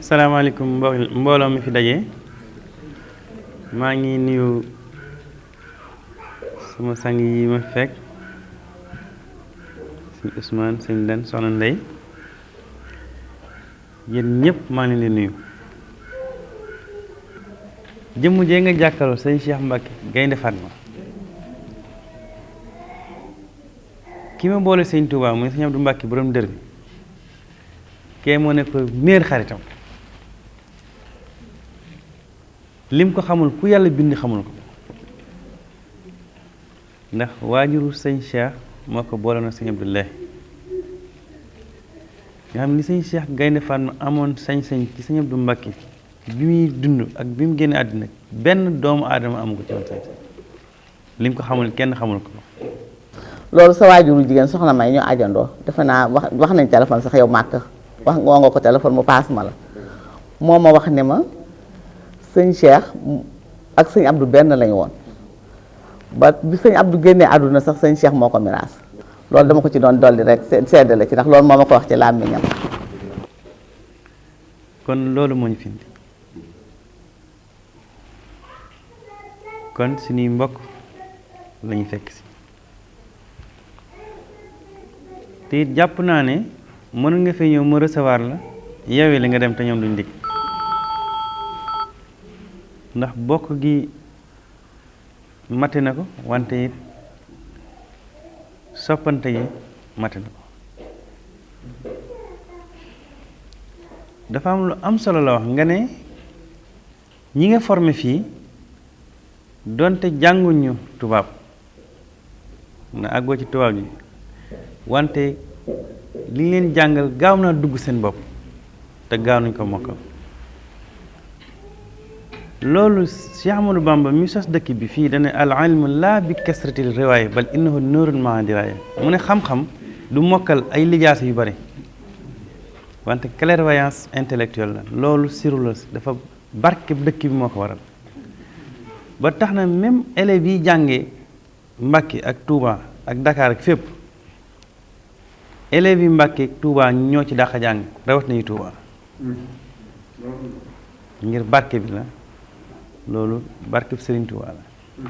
salaamaaleykum mbooloo mi fi daje maa ngi nuyu sama sang yi ma fekk sëñ Ousmane sëñ Den soxna Ndey yéen ñëpp maa ngi leen di nuyu jëmm jee nga jàkkaarloo sëñ Cheikh Mbacke Gaynde Fatma ki ma boole sëñ Touba muy sëñ Abdou Mbacke borom dër bi kee moo nekk meilleur xaritam lim ko xamul ku yàlla bind xamul ko ndax waajuru sëñ Cheikh moo ko boole na sëñ Abdoulaye nga xam ni sëñ Cheikh Gaynde Fatma amoon sañ-sañ ci sëñ Abdou Mbacke bi muy dund ak bi mu génne àddina benn doomu aadama amu ko ci woon sañ-sañ lim ko xamul kenn xamul ko. loolu sa waajuru jigéen soxna May ñoo ajandoo defe naa wax nañ téléphone sax yow màkk wax woo nga ko téléphone mu paas ma la moo ma wax ne ma sëñ Cheikh ak sëñ Abdou benn lañu woon ba bi sëñ Abdou génnee àdduna sax sëñ Cheikh moo ko miraas loolu dama ko ci doon dolli rek seddale ci ndax loolu moo ma ko wax ci làmmiñam. kon loolu moo ñu fi indi kon suñuy mbokk lañu fekk si te it jàpp naa ne mën nga fee ñëw ma recevoir la yeewee li nga dem te ñoom duñ dikk ndax bokk gi mate na ko wante it soppante yi mate na ko dafa am lu am solo la wax nga ne ñi nga formé fii donte jànguñu tubaab na àggoo ci tubaab yi wante li leen jàngal gaaw naa dugg seen bopp te gaaw nañ ko mokkal loolu Cheikh Ahmadou Bamba mi sos dëkk bi fii dane al ilmu laa bi kasratil riwaaya bal innahu nuurun maa diraaya mu ne xam-xam du mokkal ay lijaasa yu bari wante clairvoyance intellectuelle la loolu siru la dafa barke dëkk bi moo ko waral ba tax na même élèves yi jàngee Mbàkke ak Touba ak Dakar ak fépp élèves yi Mbàkke ak Touba ñoo ci dàq jàng rawat nañu Touba ngir barke bi la loolu barke bi Serigne Touba la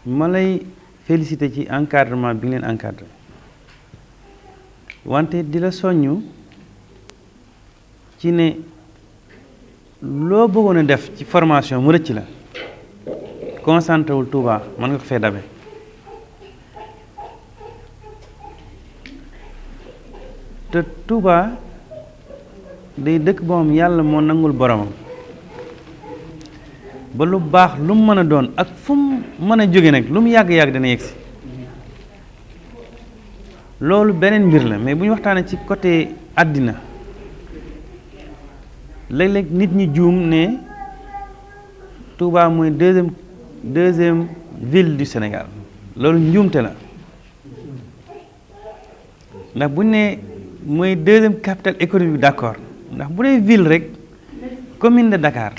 ma lay féliciter ci encadrement bi nga leen encadré wante di la soññu ci ne loo bëggoon a def ci formation mu rëcc la concentré wul Touba mën nga ko fee dabe te Touba day dëkk boo xam yàlla moo nangul boromam ba lu baax lu mu mën a doon ak fu mu mën a jóge nag lu mu yàgg-yàgg dana yegsi loolu beneen mbir la mais bu ñu waxtaanee ci côté àddina léeg-léeg nit ñi juum ne Touba mooy deuxième ville du Sénégal loolu njuumte la ndax bu ñu nee mooy deuxième capitale économique d'accord ndax bu dee ville rek commune de Dakar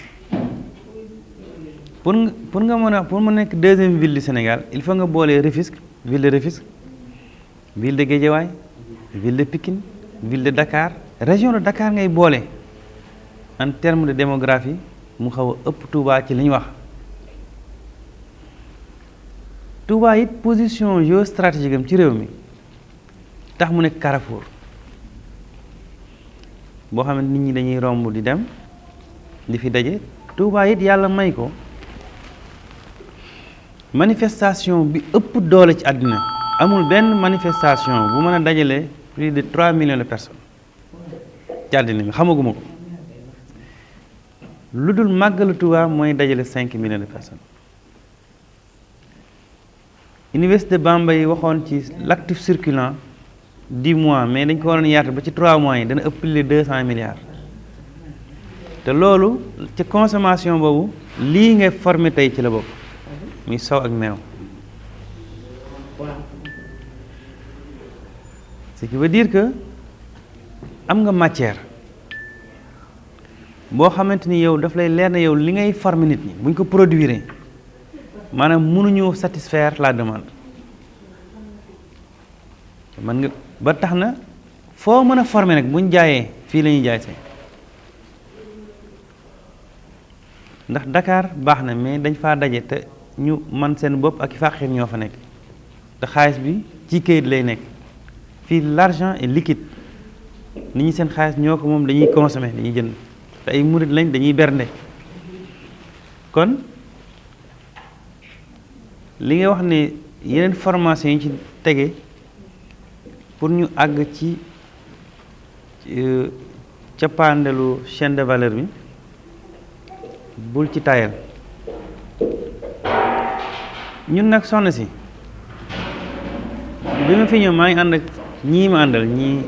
pour nga mën a pour mu nekk deuxième ville du Sénégal il faut nga boolee Rufisque ville de Rufisque ville de Guédiawaye ville de Pikine ville de Dakar région de Dakar ngay boole en termes de démographie mu xaw a ëpp Touba ci li ñu wax Touba it position géostratégique am ci réew mi tax mu nekk carrefour boo xam ne nit ñi dañuy romb di dem di fi daje Touba it yàlla may ko manifestation bi ëpp doole ci àddina amul benn manifestation bu mën a dajale plus de 3 millions de personnes ci àddina bi xamaguma ko lu dul màggalu Touba mooy dajale 5 millions de personnes Université Bambey waxoon ci l'actif circulant 10 mois mais dañ ko waroon yaatu ba ci 3 mois yi dana ëpp plus de 200 milliards te loolu ci consommation boobu lii nga formé tey ci la bokk muy sow ak meew ce qui veut dire que am nga matière boo xamante ni yow daf lay leer na yow li ngay former nit ñi buñ ko produire maanaam mënuñu satisfaire la demande mën nga ba tax na foo mën a former nag buñ jaayee fii la ñuy jaay see ndax Dakar baax na mais dañ faa daje te ñu man seen bopp ak i fàqir ñoo fa nekk te xaalis bi ci kayit lay nekk fii l'argent est liquide nit ñi seen xaalis ñoo ko moom dañuy consommer dañuy jënd te ay murit lañ dañuy bernde kon li nga wax ne yeneen formation yi ci tege pour ñu àgg ci cappaandalu chaîne de valeur bi bul ci tayal ñun nag soxna si bi ma fi ñëw maa ngi ànd ak ñii ma àndal ñii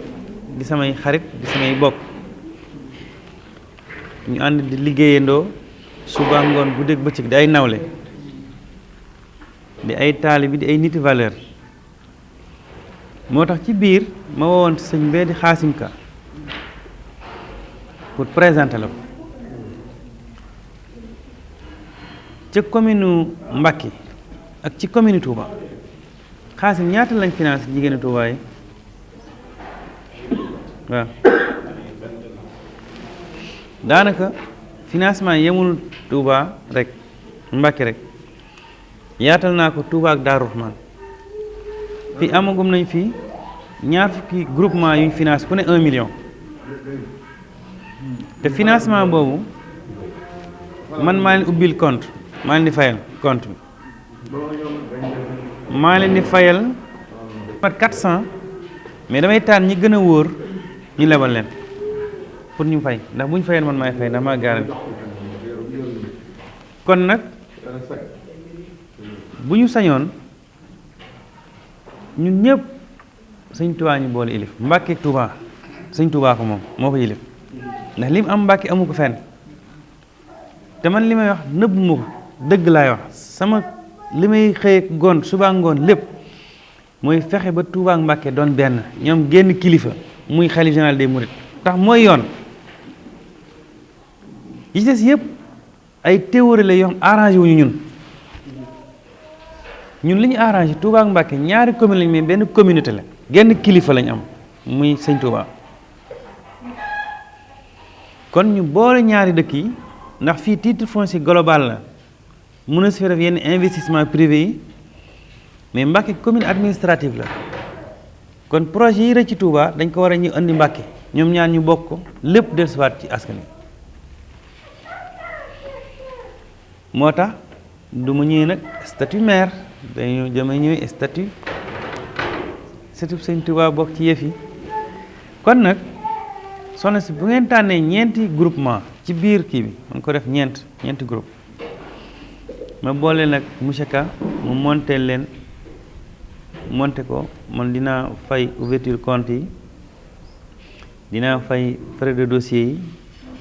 di samay xarit di samay bokk ñu ànd di liggéeyandoo suba ngoon guddeeg bëccëg di ay nawle di ay taalibe di ay niti valeur moo tax ci biir ma wowoon sëñ bee di Xaasim Ka pour présenter la ko ca commune Mbacké ak ci commune Touba Xaasim ñaata lañ financé jigéenu Touba yi waaw daanaka financement yemul Touba rek Mbacké rek yaatal naa ko Touba ak Darou Rahman fii amagum nañ fii ñaar fukki groupement yuñ finance ku ne 1 million te financement boobu man maa leen ubbil compte maa leen di fayal compte bi maa leen di fayal mat 400 mais damay tànn ñi gën a wóor ñu lebal leen pour ñu fay ndax bu ñu fayal man maay fay ndax maa garanti kon nag bu ñu sañoon ñun ñëpp sëñ Touba ñu boole ilif Mbacké Touba sëñ Touba ko moom moo ko yilif ndax li mu am Mbacké amu ko fenn te man li may wax nëbb ma ko dëgg laay wax sama li may xëy goon suba ngoon lépp mooy fexe ba Touba ak Mbacké doon benn ñoom génn kilifa muy xalif général des mourides ndax mooy yoon yi ci des yëpp ay théorie la yoo xam arrangé wuñu ñun li ñu arrangé Touba ak Mbacké ñaari commune lañ mais benn communauté la genn kilifa lañ am muy sëñ Touba kon ñu boole ñaari dëkk yi ndax fii titre foncier global la mën a si def yenn investissement privé yi mais Mbacké commune administrative la kon projet yi rek ci Touba dañ ko war a ñu indi Mbacké ñoom ñaar ñu bokk ko lépp dellusiwaat ci askan wi moo tax du ma ñëwee nag statut maire dañu damay ñëwee statut surtout sëñ Touba bokk ci yëf yi kon nag soxna si bu ngeen tànnee ñeenti groupement ci biir kii bi man ko def ñeenti groupe ma boole nag monsieur Ka mu monté leen monté ko man dinaa fay ouverture compte yi dinaa fay frais de dossier yi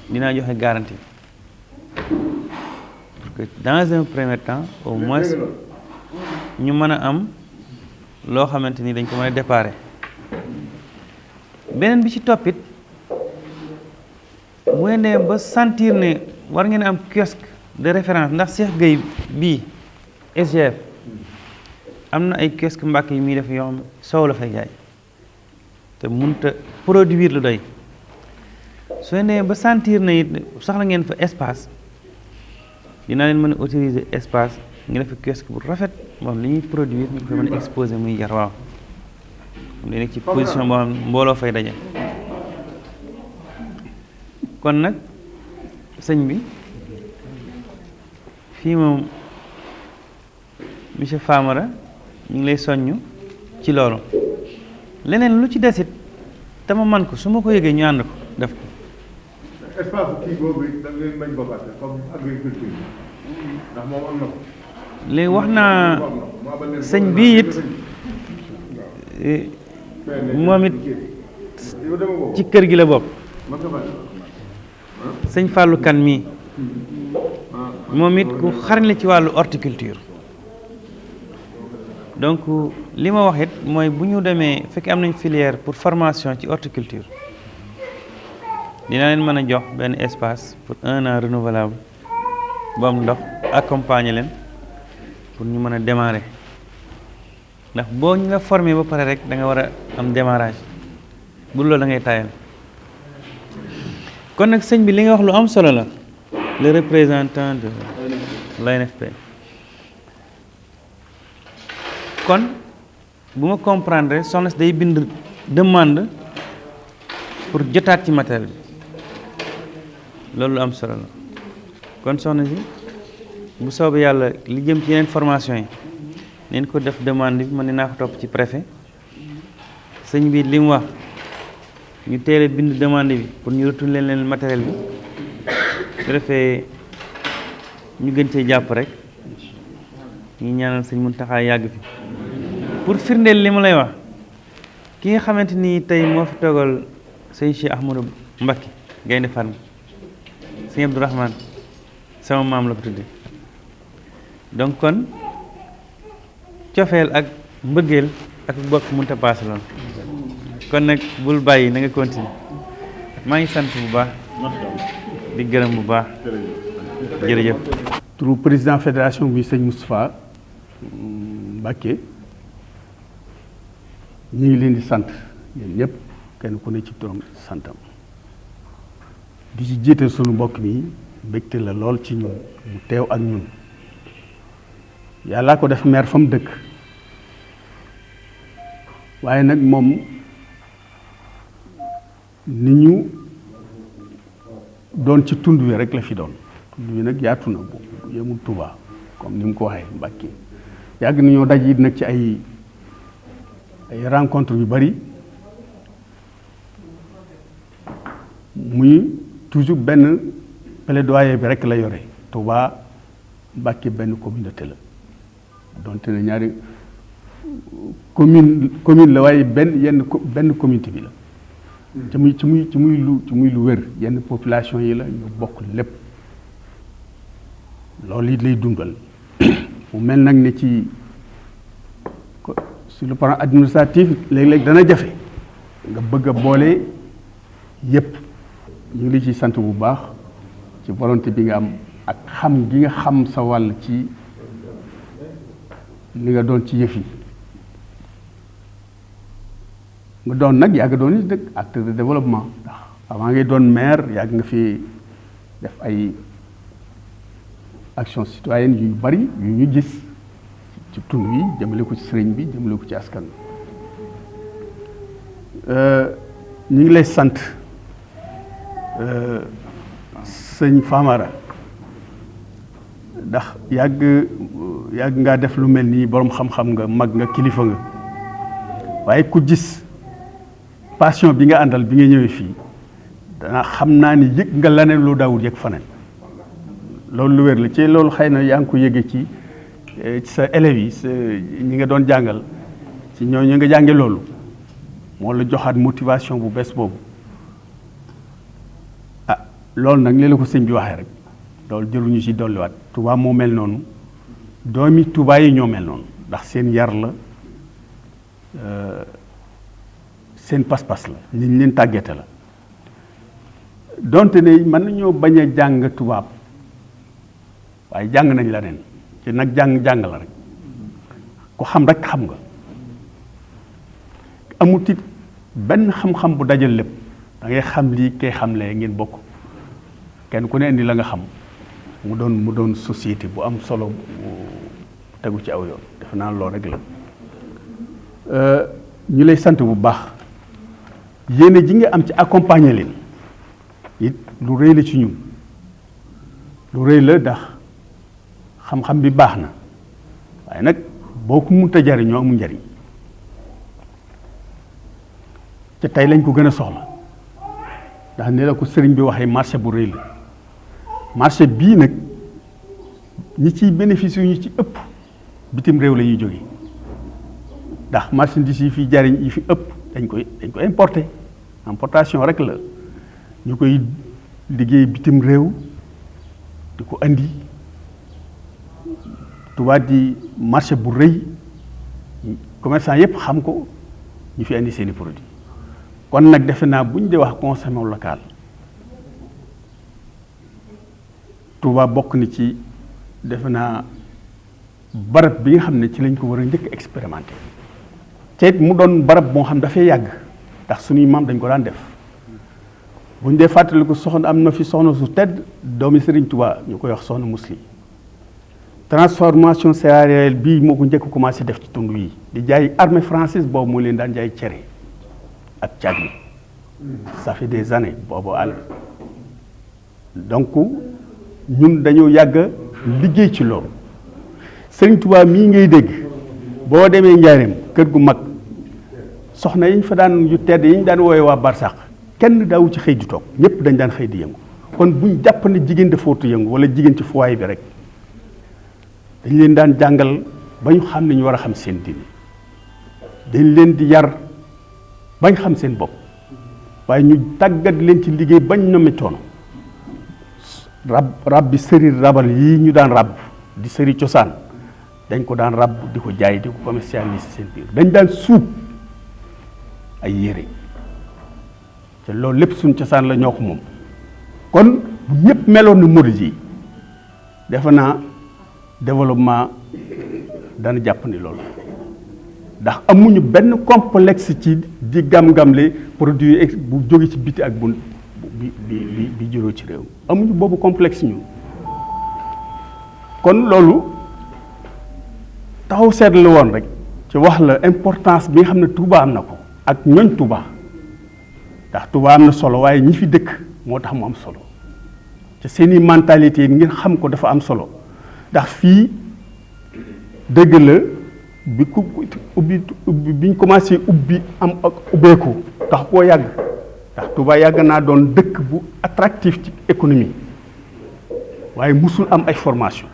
dinaa joxe garantie pour que dans un premier temps au moins ñu mën a am loo xamante ni dañ ko mën a déparé beneen bi ci toppit bu ngeen demee ba sentir ne war ngeen am kiosque de référence ndax Cheikh Gueye bii SGF am na ay kiosque Mbacké yi muy def yoo xam soow la fay jaay te mënut a produire lu doy su ngeen demee ba sentir na it soxla ngeen fa espace dinaa leen mën a autoriser espace nga def kiosque bu rafet moom li ñuy produire ñu ko mën a exposer muy jar waaw di nekk ci position boo xam mbooloo fay daje kon nag sëñ bi fii moom monsieur Famara ñu ngi lay soññ ci loolu leneen lu ci desit te ma man ko su ma ko yëgee ñu ànd ko def ko. espace kii boobu da ngeen bañ ko fàtte comme agriculture ndax moom am na ko. léegi wax naa sëñ bi it moom it ci kër gi la bokk sëñ Fallou Kane mii moom it ku xarañ la ci wàllu horticulture donc li ma wax it mooy bu ñu demee fekk am nañ filière pour formation ci horticulture dina leen mën a jox benn espace pour 1 an renouvelable bu am ndox accompagner leen pour ñu mën a démarrer ndax boo ñu la formé ba pare rek da nga war a am démarrage bu loolu da ngay tayal kon nag sëñ bi li nga wax lu am solo la le représentant de l'ANFP kon bu ma comprendre soxna si day bind demande pour jotaat ci matériel bi loolu lu am solo la kon soxna si bu soobee yàlla li jëm ci yeneen formation yi neen ko def demande bi man dinaa ko topp ci préfet sëñ bi li mu wax ñu teel a bind demande bi pour ñu retourner leen matériel bi su defee ñu gën cee jàpp rek ñu ñaanal sëñ Mountakha yàgg fi pour firndeel li ma lay wax ki nga xamante ni tey moo fi toogal sëñ Cheikh Ahmadou Mbacké Gaynde Fatma sëñ Abdourahmane sama maam la ko tudde donc kon cofeel ak mbëggeel ak bokk mënta paase lool kon nag bul bàyyi na nga continuer maa ngi sant bu baax di gërëm bu baax jërëjëf. turu président fédération bi sëñ Moustapha Mbacké ñu ngi leen di sant yéen ñëpp kenn ku ne ci turam santam di ci jiite sunu mbokk mi mbégte la lool ci ñun mu teew ak ñun yàllaa ko def maire fa mu dëkk waaye nag moom ni ñu doon ci tund wi rek la fi doon tund wi nag yaatu na bu yemul Touba comme ni mu ko waxee Mbacké yàgg nañoo daj it nag ci ay rencontre yu bari muy toujours benn plaidoyer bi rek la yore Touba Mbacké benn communauté la donte ne ñaari commune la waaye benn communauté bi la ci muy lu wér yenn population yi la ñu bokk lépp loolu it lay dundal mu mel nag ne ci sur le plan administratif léeg-léeg dana jafe nga bëgg a boole yépp ñu ngi li ci sant bu baax ci volonté bi nga am ak xam gi nga xam sa wàll ci li nga doon ci yëf yi nga doon nag yàgg doon ni dëkk acteur de développement ndax avant ngay doon maire yàgg nga fi def ay action citoyenne yu bari yu ñu gis ci tund wi jëmale ko ci sëriñ bi jëmale ko ci askan ñu ngi lay sant sëñ Famara ndax yàgg ngaa def lu mel nii boroom xam-xam nga mag nga kilifa nga waaye ku gis passion bi nga àndal bi nga ñëwee fii dana xam naa ni yëg nga laneen lu daawul yëg faneen loolu lu wér la ci loolu xëy na yaa ngi ko yëgee ci sa élèves yi ñi nga doon jàngal ci ñooñu nga jànge loolu moo la joxaat motivation bu bees boobu ah loolu nag li la ko sëñ bi waxee rek loolu jëluñu ci dolliwaat Touba moo mel noonu doomi Touba yi ñoo mel noonu ndax seen yar la seen pas-pas la nit ñi leen tàggete la donte ne mën nañoo bañ a jàng tubaab waaye jàng nañ la neen ci nag jàng la rek ku xam rek xam nga amut it benn xam-xam bu dajal lépp da ngay xam lii kay xam lee ngeen bokk kenn ku ne indi la nga xam mu doon société bu am solo bu tegu ci aw yoon defe naa loolu rek la ñu lay sant bu baax yéene ji nga am ci accompagner leen it lu rëy la ci ñun lu rëy la ndax xam-xam bi baax na waaye nag boo ko mënta jariñoo amul njariñ te tey lañ ko gën a soxla ndax ne la ko sëriñ bi waxee marché bu rëy la marché bii nag ñi ciy bénéfice yu ñu ci ëpp bitim réew la ñuy jóge ndax marchandise yi fi jariñ yi fi ëpp dañ ko importer importation rek la ñu koy liggéey bitim réew di ko andi Touba di marché bu rëy commerçant yépp xam ko ñu fi andi seeni produit kon nag defe naa bu ñu dee wax consommation locale Touba bokk na ci defe naa barab bi nga xam ne ci lañ ko war a njëkk expérimenté te it mu doon barab boo xam dafay yàgg ndax suñuy maam dañ ko daan def bu ñu dee fàttaliku soxna am na fi soxna su tedd doomi Serigne Touba ñu koy wax soxna Musli transformation céréalière bii moo ko njëkk commencé def ci tund yi di jaay armée française boobu moo leen daan jaay cere ak caag bi ça fait des années boobu àll donc ñun dañoo yàgg liggéey ci loolu Serigne Touba mii ngay dégg boo demee Njaareem kër gu mag soxna yi ñu fa daan yu tedd yi ñu daan wooye waa Barsàq kenn daawu ci xëy di toog ñëpp dañ daan xëy di yëngu kon buñ jàpp ne jigéen dafa wut yëngu wala jigéen ci foyer bi rek dañ leen daan jàngal ba ñu xam ne ñu war a xam seen diine dañ leen di yar bañ xam seen bopp waaye ñu tàggat leen ci liggéey bañ ñomi toon rab bi sëri rabal yii ñu daan rab di sëri cosaan dañ ko daan rab di ko jaay di ko commercialiser seen biir dañ daan suub ay yére te loolu lépp suñ cosaan la ñoo ko moom kon bu ñëpp meloon na murid yi defe naa développement dana jàpp ni loolu ndax amuñu benn complexe ci di gam-gamle produit bu jóge ci biti ak bu bi juróo ci réew amuñu boobu complexe ñun kon loolu taxaw seetlu woon rek ci wax la importance bi nga xam ne Touba am na ko ak ñooñ Touba ndax Touba am na solo waaye ñi fi dëkk moo tax mu am solo te seeni mentalité ngeen xam ko dafa am solo ndax fii dëgg la bi ku ubbi biñ commencé ubbi am ak ubbeeku tax koo yàgg ndax Touba yàgg naa doon dëkk bu attractif ci économie waaye musul am ay formation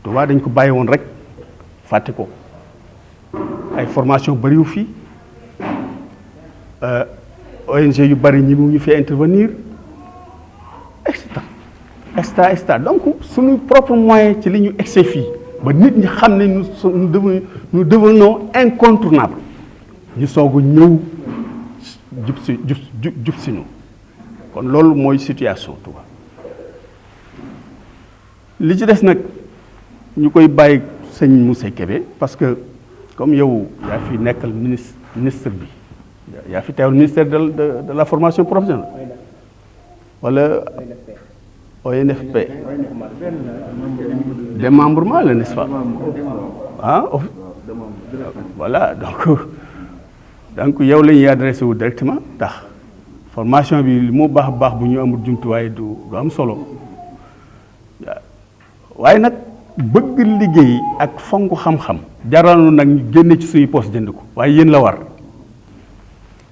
Touba dañ ko bàyyi woon rek fàtte ko ay formation bariwu fii ONG yu bari ñi mu ñu fee intervenir extra donc suñu propre moyen ci li ñu excès fii ba nit ñi xam ne nous devenons incontournables ñu soog a ñëw jub si ñu kon loolu mooy situation Touba li ci des nag ñu koy bàyyi sëñ Moussa Kébé parce que comme yow yaa fi nekkal ministre bi yaa fi teewal ministère de la formation professionnelle wala ONFP démembrement la n'est-ce pas ah voilà donc yow la ñuy adressé wu directement ndax formation bi li mu baax baax bu ñu amul jumtuwaay du am solo waaye nag bëgg liggéey ak fonk xam-xam jaranu nag ñu génne ci suñu poste jënd ko waaye yéen la war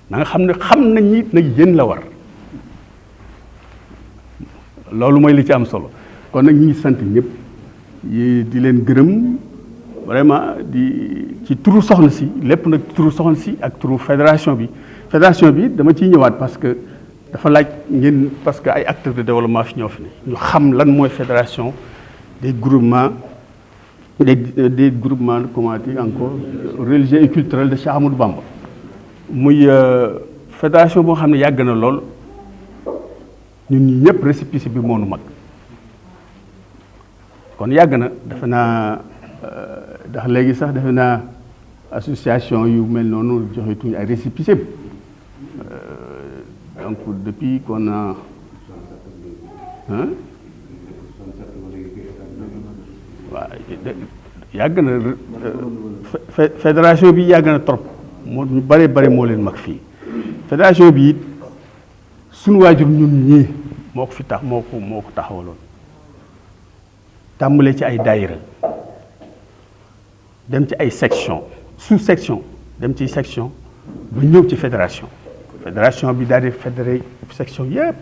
na nga xam ne xam nañ ni nag yéen la war loolu mooy li ci am solo kon nag ñu ngi sant ñëpp di leen gërëm vraiment di ci turu soxna si lépp nag turu soxna si ak turu fédération bi dama ciy ñëwaat parce que dafa laaj ngeen parce que ay acteurs de développement fi ñoo fi ne ñu xam lan mooy fédération des groupements comment dire encore religieux et culturels de Cheikh Ahmadou Bamba muy fédération boo xam ne yàgg na lool ñun ñi ñëpp récépissé bi moonu mag kon yàgg na defe naa ndax léegi sax defe naa association yu mel noonu joxe tuñu ay récépissé donc depuis qu'on a waaw yàgg na fédération bi yàgg na trop moo ñu bare moo leen mag fii fédération bi it suñu waajur ñun ñii moo ko fi tax moo ko taxawaloon tàmbalee ci ay daayira dem ci ay section sous section dem ci section ba ñëw ci fédération bi daal di fédéré section yëpp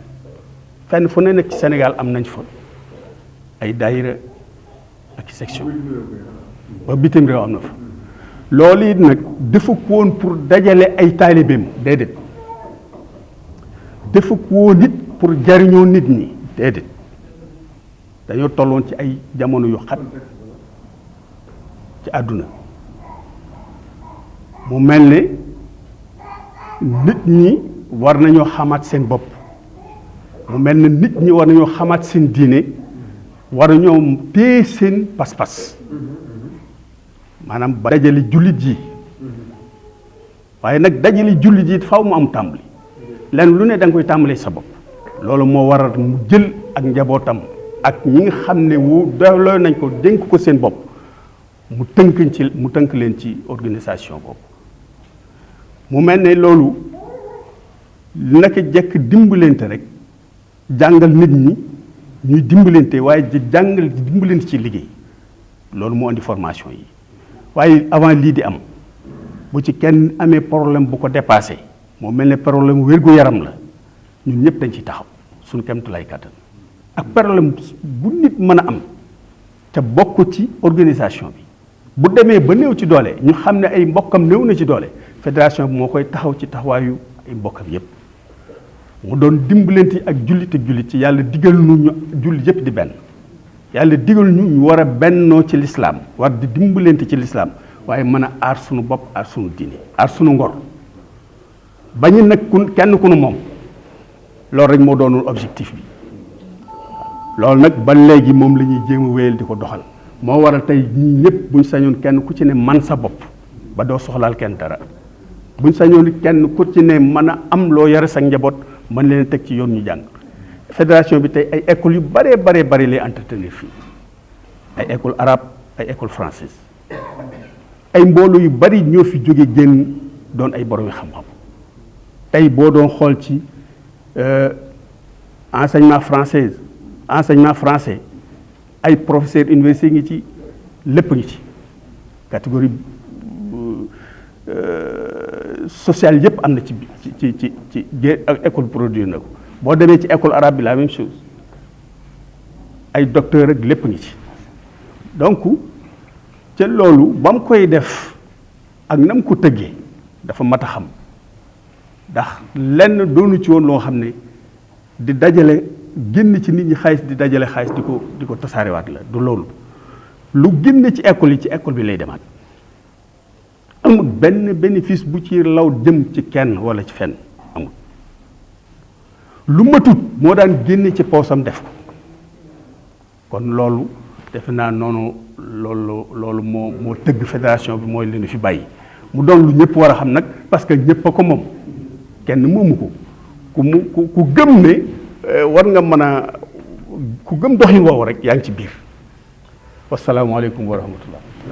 fenn fu ne nag ci Sénégal am nañ fa ay daayira ak section ba bitim réew am na fa loolu it nag dafa ko woon pour dajale ay taalibeem déedéet dafa ko woon it pour jariñoo nit ñi déedéet dañoo tolloon ci ay jamono yu xat ci àdduna mu mel ne nit ñi war nañoo xamaat seen bopp mu mel ne nit ñi war nañoo xamaat seen diine war nañoo téye seen pas-pas maanaam ba dajale jullit yi waaye nag dajale jullit yi faw mu am tàmbali lenn lu ne da nga koy tàmbalee sa bopp loolu moo waral mu jël ak njabootam ak ñi nga xam ne doyloo nañ ko dénk ko seen bopp mu tënk leen ci organisation boobu mu mel ne loolu naka jekk dimbalante rek jàngal nit ñi ñuy dimbalante waaye di jàngal di dimbalante ci liggéey loolu moo indi formation yi waaye avant lii di am bu ci kenn amee problème bu ko dépassé moo mel ne problème wér-gu-yaram la ñun ñëpp dañ ci taxaw suñu kemtulay kàttan ak problème bu nit mën a am te bokk ci organisation bi bu demee ba néew ci doole ñu xam ne ay mbokkam néew na ci doole fédération bi moo koy taxaw ci taxawaayu ay mbokkam yépp mu doon dimbalante ak jullit ci yàlla digal ñu jullit yépp di benn yàlla digal ñu war a bennoo ci lislaam war di dimbalante ci lislaam waaye mën a aar sunu bopp aar sunu diine aar sunu ngor bañu nag kenn ku nu moom loolu rek moo doonul objectif bi loolu nag ba léegi moom la ñuy jéem a wéyal di ko doxal moo waral tey ñii ñëpp buñ sañoon kenn ku ci ne man sa bopp ba doo soxlaal kenn dara buñ sañoon kenn ku ci ne mën a am loo yore sa njaboot mën leen teg ci yoon ñu jàng fédération bi tey ay écoles yu bare lay entretenir fii ay école arabe ay école française ay mbooloo yu bari ñoo fi jóge génn doon ay borom xam-xam tey boo doon xool ci enseignement français ay professeur université ngi ci lépp ngi ci catégorie sociale yépp am na ci école produire na ko boo demee ci école arabe bi la même chose ay docteur ak lépp ngi ci donc ca loolu ba mu koy def ak na mu ko tëggee dafa mat a xam ndax lenn doonu ci woon loo xam ne di dajale génn ci nit ñi xaalis di dajale xaalis di ko tasaarewaat la du loolu lu génn ci école yi ci école bi lay demaat amul benn bénéfice bu ci law jëm ci kenn wala ci fenn amul lu matut moo daan génne ci poosam def ko kon loolu defe naa noonu loolu moo tëgg fédération bi mooy leen fi bàyyi mu doon lu ñëpp war a xam nag parce que ñëpp a ko moom kenn moomu ko ku gëm ne war nga mën a ku gëm doxin woowu rek yaa ngi ci biir wasalaamaaleykum wa rahmatullah